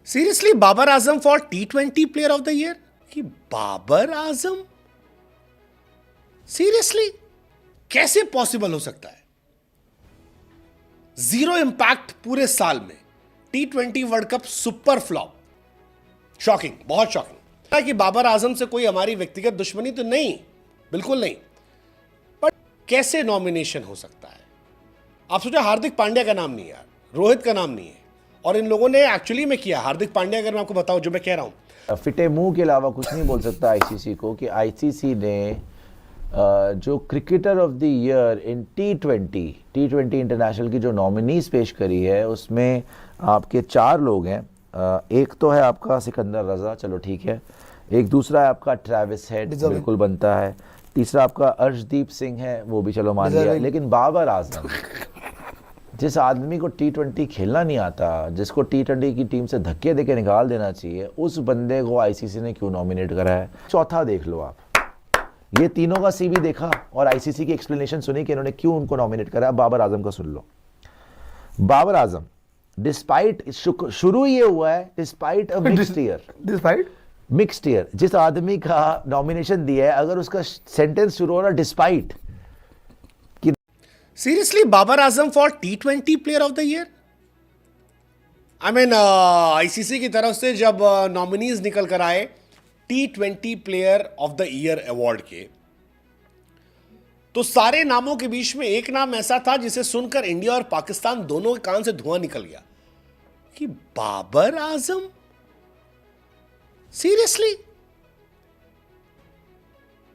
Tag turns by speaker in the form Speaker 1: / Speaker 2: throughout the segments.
Speaker 1: Seriously Babar Azam for T20 player of the year? कि Babar Azam seriously कैसे possible हो सकता है? जीरो इंपैक्ट पूरे साल में, T20 world cup super flop. Shocking, बहुत शॉकिंग। कि बाबर आजम से कोई हमारी व्यक्तिगत दुश्मनी तो नहीं, बिल्कुल नहीं, पर कैसे नॉमिनेशन हो सकता है? आप सोचा हार्दिक पांड्या का नाम नहीं है यार, रोहित का नाम नहीं है, और इन लोगों ने एक्चुअली में किया। हार्दिक पांड्या, अगर मैं आपको बताऊं जो मैं कह रहा हूं,
Speaker 2: फिटे मुंह के अलावा कुछ नहीं बोल सकता आईसीसी को कि आईसीसी ने जो cricketer of the year in T twenty international की जो नॉमिनीज पेश करी है उसमें आपके 4 लोग हैं। एक तो है आपका सिकंदर रजा, चलो ठीक है। एक दूसरा है आपका ट्रेविस हेड, बिल्कुल बनता है। तीसरा आपका अर्शदीप सिंह है, वो भी चलो मान लिया। लेकिन बाबर आजम, जिस आदमी को T20 खेलना नहीं आता, जिसको T20 की टीम से धक्के देके निकाल देना चाहिए, उस बंदे को आईसीसी ने क्यों नॉमिनेट करा है? चौथा देख लो आप, ये तीनों का सीवी देखा और आईसीसी की एक्सप्लेनेशन सुनी कि इन्होंने क्यों उनको नॉमिनेट करा। बाबर आजम का सुन लो। बाबर आजम डिस्पाइट, शुरू ये हुआ है डिस्पाइट अ मिक्स्ड ईयर, जिस आदमी का नॉमिनेशन दिया है, अगर उसका सेंटेंस शुरू हो रहा despite.
Speaker 1: Seriously Babar Azam for T20 player of the year? I mean ICC की तरफ से जब नॉमिनीज निकल कर आए T20 player of the year award के, तो सारे नामों के बीच में एक नाम ऐसा था जिसे सुनकर इंडिया और पाकिस्तान दोनों के कान से धुआं निकल गया कि बाबर आजम सीरियसली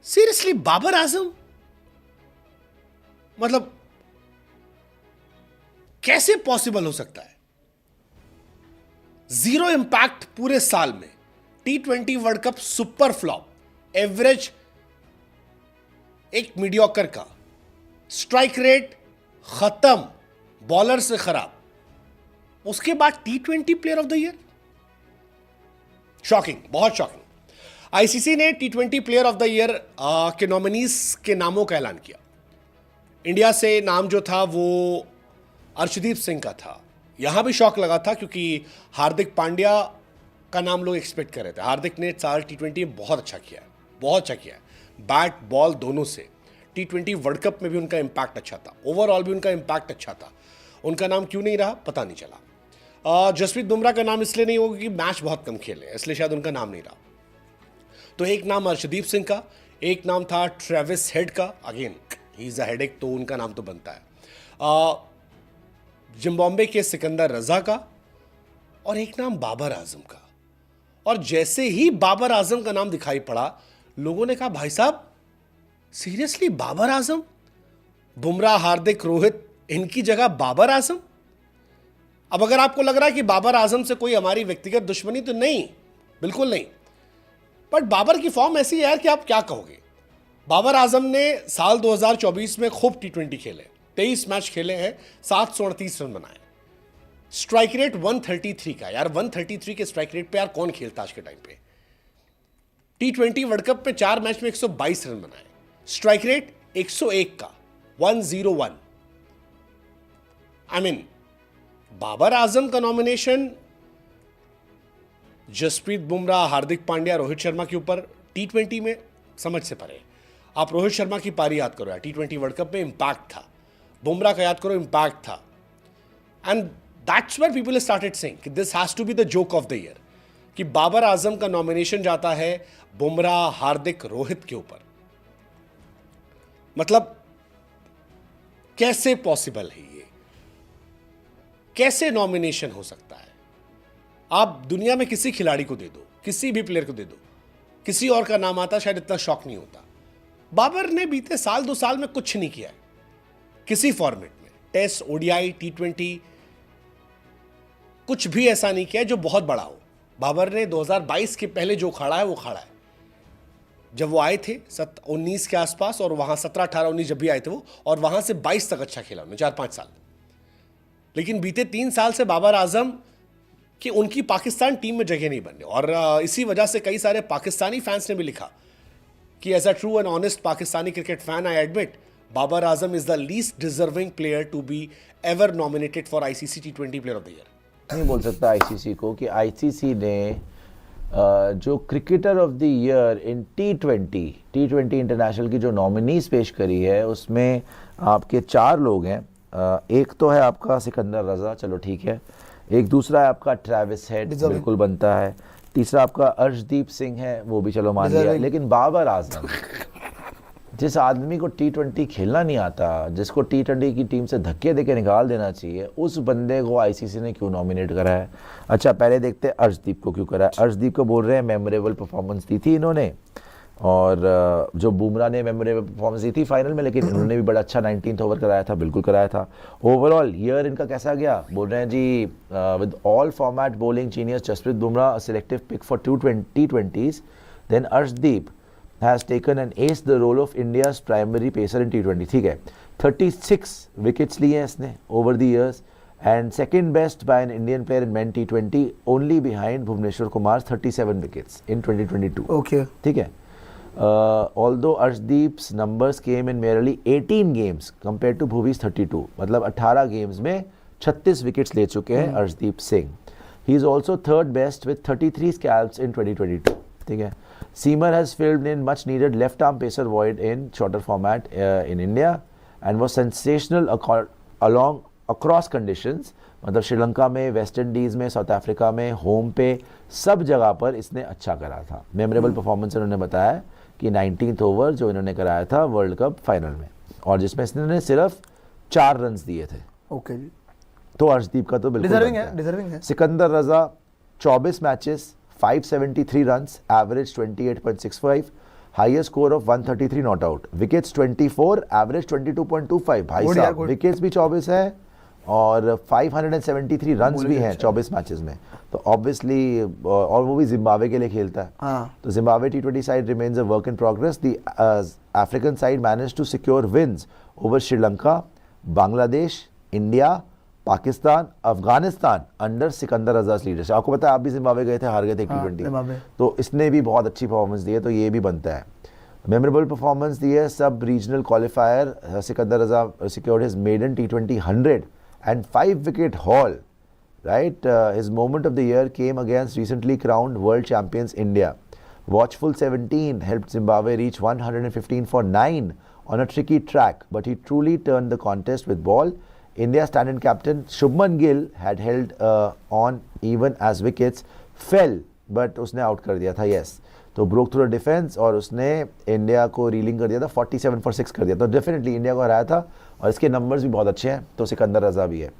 Speaker 1: सीरियसली बाबर आजम, मतलब कैसे पॉसिबल हो सकता है? जीरो इंपैक्ट पूरे साल में, T20 world cup super flop, average एक मीडियोकर का, स्ट्राइक रेट खत्म, बॉलर से खराब, उसके बाद T20 player of the year? Shocking, बहुत शॉकिंग। आईसीसी ने T20 player of the year के नॉमिनीज के नामों का ऐलान किया। इंडिया से नाम जो था वो अर्शदीप सिंह का था। यहां भी शॉक लगा था क्योंकि हार्दिक पांड्या का नाम लोग एक्सपेक्ट कर रहे थे। हार्दिक ने साल T20 में बहुत अच्छा किया है, बहुत अच्छा किया है, बैट बॉल दोनों से। T20 वर्ल्ड कप में भी उनका इंपैक्ट अच्छा था, ओवरऑल भी उनका इंपैक्ट अच्छा था। उनका नाम क्यों नहीं रहा पता नहीं चला। जसप्रीत बुमराह का नाम इसलिए नहीं होगा कि मैच बहुत कम खेले, इसलिए शायद उनका नाम नहीं रहा। तो एक नाम अर्शदीप सिंह का, एक नाम था ट्रेविस हेड का, again he is a headache, तो उनका नाम तो बनता है। जिम्बाब्वे के सिकंदर रजा का, और एक नाम बाबर आजम का। और जैसे ही बाबर आजम का नाम दिखाई पड़ा, लोगों ने कहा भाई साहब सीरियसली बाबर आजम? बुमराह, हार्दिक, रोहित, इनकी जगह बाबर आजम? अब अगर आपको लग रहा है कि बाबर आजम से कोई हमारी व्यक्तिगत दुश्मनी तो नहीं, बिल्कुल नहीं, बट बाबर की फॉर्म ऐसी है यार कि आप क्या कहोगे। बाबर आजम ने साल 2024 में खूब T20 खेले, 23 मैच खेले हैं, 738 रन बनाए, स्ट्राइक रेट 133 का। यार 133 के स्ट्राइक रेट पे यार कौन खेलता आज के टाइम पे? T20 वर्ल्ड कप पे 4 मैच में 122 रन बनाए, स्ट्राइक रेट 101 का, 101। आई मीन बाबर आजम का नॉमिनेशन जसप्रीत बुमराह, हार्दिक पांड्या, रोहित शर्मा के ऊपर T20 में समझ से परे। आप रोहित शर्मा की पारी याद करो यार, T20 वर्ल्ड कप में इंपैक्ट था। बुमराह का याद करो, इंपैक्ट था। And that's where people started saying कि this has to be the joke of the year, कि बाबर आजम का नॉमिनेशन जाता है बुमराह, हार्दिक, रोहित के ऊपर। मतलब कैसे पॉसिबल है ये? कैसे नॉमिनेशन हो सकता है? आप दुनिया में किसी खिलाड़ी को दे दो, किसी भी प्लेयर को दे दो, किसी और का नाम आता शायद इतना शॉक नहीं होता। बाबर ने बीते साल 2 साल में कुछ नहीं किया है किसी फॉर्मेट में, टेस्ट, ओडीआई, T20, कुछ भी ऐसा नहीं किया जो बहुत बड़ा हो। बाबर ने 2022 के पहले जो खड़ा है वो खड़ा है। जब वो आए थे 19 के आसपास, और वहां 17, 18, 19 जब भी आए थे वो, और वहां से 22 तक अच्छा खेला उन्होंने 4-5 साल। लेकिन बीते 3 साल से बाबर आजम कि उनकी पाकिस्तान टीम में जगह नहीं बनने, और इसी वजह से कई सारे पाकिस्तानी फैंस ने भी लिखा कि as a true and honest Pakistani cricket fan, I admit Babar Azam is the least deserving player to be ever nominated for ICC T20 player of the year.
Speaker 2: नहीं बोल सकता आईसीसी को कि आईसीसी ने जो cricketer of the year in T twenty international की जो nominees पेश करी है उसमें आपके 4 लोग हैं। एक तो है आपका सिकंदर रजा, चलो ठीक है। एक दूसरा है आपका ट्रेविस हेड, बिल्कुल बनता है। तीसरा आपका अर्शदीप सिंह है, वो भी चलो मान लिया। लेकिन बाबर आजम, जिस आदमी को टी20 खेलना नहीं आता, जिसको टी20 की टीम से धक्के देके निकाल देना चाहिए, उस बंदे को आईसीसी ने क्यों नॉमिनेट करा है? अच्छा पहले देखते हैं अर्शदीप को क्यों करा है। अर्शदीप को बोल रहे हैं मेमोरेबल परफॉर्मेंस दी थी इन्होंने, और जो बुमराह ने मेमोरेबल परफॉर्मेंस दी थी फाइनल में, लेकिन इन्होंने भी बड़ा अच्छा 19th ओवर कराया था, बिल्कुल कराया था। ओवरऑल ईयर इनका कैसा गया? बोल रहे हैं जी with all format bowling genius Jasprit Bumrah selective pick for T20s, then Arshdeep has taken and aced the role of India's primary pacer in T20. ठीक है, 36 wickets लिए हैं इसने over the years and second best by an Indian player in men T20, only behind Bhuvneshwar Kumar's 37 wickets in 2022.
Speaker 3: Okay.
Speaker 2: ठीक है. Although Arshdeep's numbers came in merely 18 games compared to Bhuvi's 32, मतलब 18 games में 36 wickets ले चुके हैं Arshdeep Singh. He is also third best with 33 scalps in 2022. ठीक है. Seamer has filled in much needed left arm pacer void in shorter format in India and was sensational along across conditions. मतलब श्रीलंका में, West Indies में, south Africa में, home पे, सब जगह पर इसने अच्छा करा था। मेमोरेबल परफॉर्मेंस इन्होंने बताया कि 19th ओवर जो इन्होंने कराया था वर्ल्ड कप फाइनल में, और जिसमें इसने सिर्फ 4 रन दिए थे।
Speaker 3: ओके जी,
Speaker 2: तो अर्शदीप का तो बिल्कुल
Speaker 3: डिजर्विंग है।
Speaker 2: सिकंदर रजा 24 matches, 573 runs, average 28.65, highest score of 133 not out, wickets 24, average 22.25। भाई साहब विकेट्स भी 24 है और 573 रन्स भी हैं 24 मैचेस में, तो ऑब्वियसली, और वो भी जिम्बाब्वे के लिए खेलता है।
Speaker 3: हाँ।
Speaker 2: तो Zimbabwe T20 side remains a work in progress. The African side manage to secure wins over Sri Lanka, Bangladesh, India, Pakistan, Afghanistan under Sikandar Raza's leadership. आपको पता है आप भी जिम्बाब्वे गए थे, हार गए थे T20, तो इसने भी बहुत अच्छी परफॉर्मेंस दी है, तो ये भी बनता है। मेमोरेबल परफॉर्मेंस दी है सब regional qualifier. Sikandar Raza secured his maiden T20 100 and 5 wicket haul, right? His moment of the year came against recently crowned world champions India. Watchful 17 helped Zimbabwe reach 115 for 9 on a tricky track, but he truly turned the contest with ball. India stand-in captain Shubman Gill had held on even as wickets fell, but उसने out कर दिया था। yes, तो broke through the defense और उसने India को railing कर दिया था, 47 for 6 कर दिया, तो डेफिनेटली इंडिया को हराया था, और इसके नंबर्स भी बहुत अच्छे हैं। तो सिकंदर रजा भी है।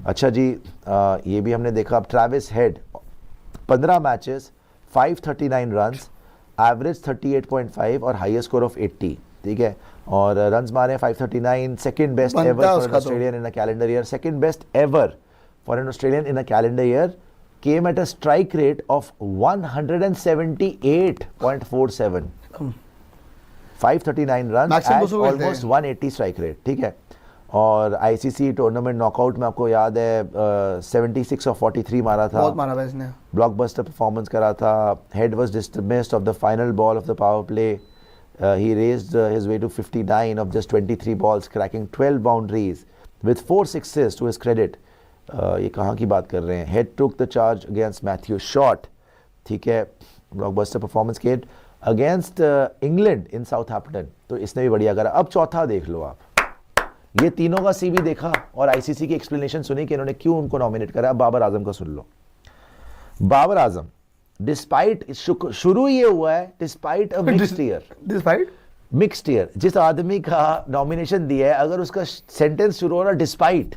Speaker 2: अच्छा जी, ये भी हमने देखा। अब Travis head 15 matches, 539 runs, average 38.5 और हाईएस्ट स्कोर ऑफ 80। ठीक है, और रन्स मारे 539, second best ever for an Australian in a calendar year, second best ever for an Australian in a calendar year, came at a strike rate of 178.47, 539 runs at almost 180 strike rate। ठीक है, और ICC tournament knockout में आपको याद है 76 और 43 मारा था,
Speaker 3: बहुत मारा था इसने,
Speaker 2: ब्लॉकबस्टर परफॉर्मेंस करा था। Head was dismissed of the final ball of the power play. He raised his way to 59 of just 23 balls, cracking 12 boundaries with 4 sixes to his credit। ये कहाँ की बात कर रहे हैं? Head took the charge against Matthew Short। ठीक है, blockbuster performance kid against England in Southampton, तो इसने भी बढ़िया करा। अब चौथा देख लो आप, ये तीनों का सीवी देखा और आईसीसी की एक्सप्लेनेशन सुनी कि इन्होंने क्यों उनको नॉमिनेट करा। बाबर आजम का सुन लो। बाबर आजम डिस्पाइट, शुरू ये हुआ है despite a mixed year, mixed year, जिस आदमी का नॉमिनेशन दिया है अगर उसका सेंटेंस शुरू हो रहा डिस्पाइट,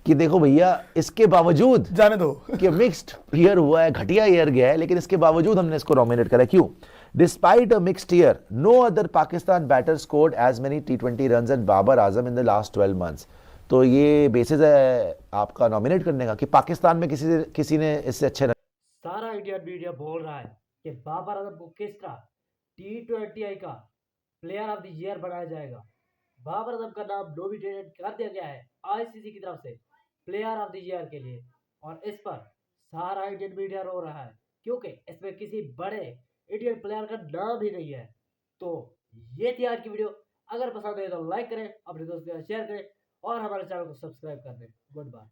Speaker 2: कि देखो भैया इसके बावजूद
Speaker 3: जाने दो
Speaker 2: कि मिक्स्ड ईयर हुआ है, घटिया ईयर गया है, लेकिन इसके बावजूद हमने इसको नॉमिनेट करा। क्यों? Despite a mixed year, no other Pakistan batter scored as many T20 runs and Babar Azam in the last 12 months। तो ये बेसिस है आपका नॉमिनेट करने का कि पाकिस्तान में किसी ने इससे अच्छे
Speaker 4: सारा इंडियन मीडिया बोल रहा है कि बाबर आजम को किस तरह T20 का प्लेयर ऑफ द ईयर बनाया जाएगा। बाबर आजम का नाम नॉमिनेट कर दिया गया है आईसीसी की तरफ से प्लेयर ऑफ द ईयर के लिए, और इस पर सारा इंडियन मीडिया रो रहा है क्योंकि इसमें किसी बड़े इंडियन प्लेयर का नाम ही नहीं है। तो ये थी आज की वीडियो। अगर पसंद आए तो लाइक करें, अपने दोस्तों के साथ शेयर करें और हमारे चैनल को सब्सक्राइब कर दें। Good bye.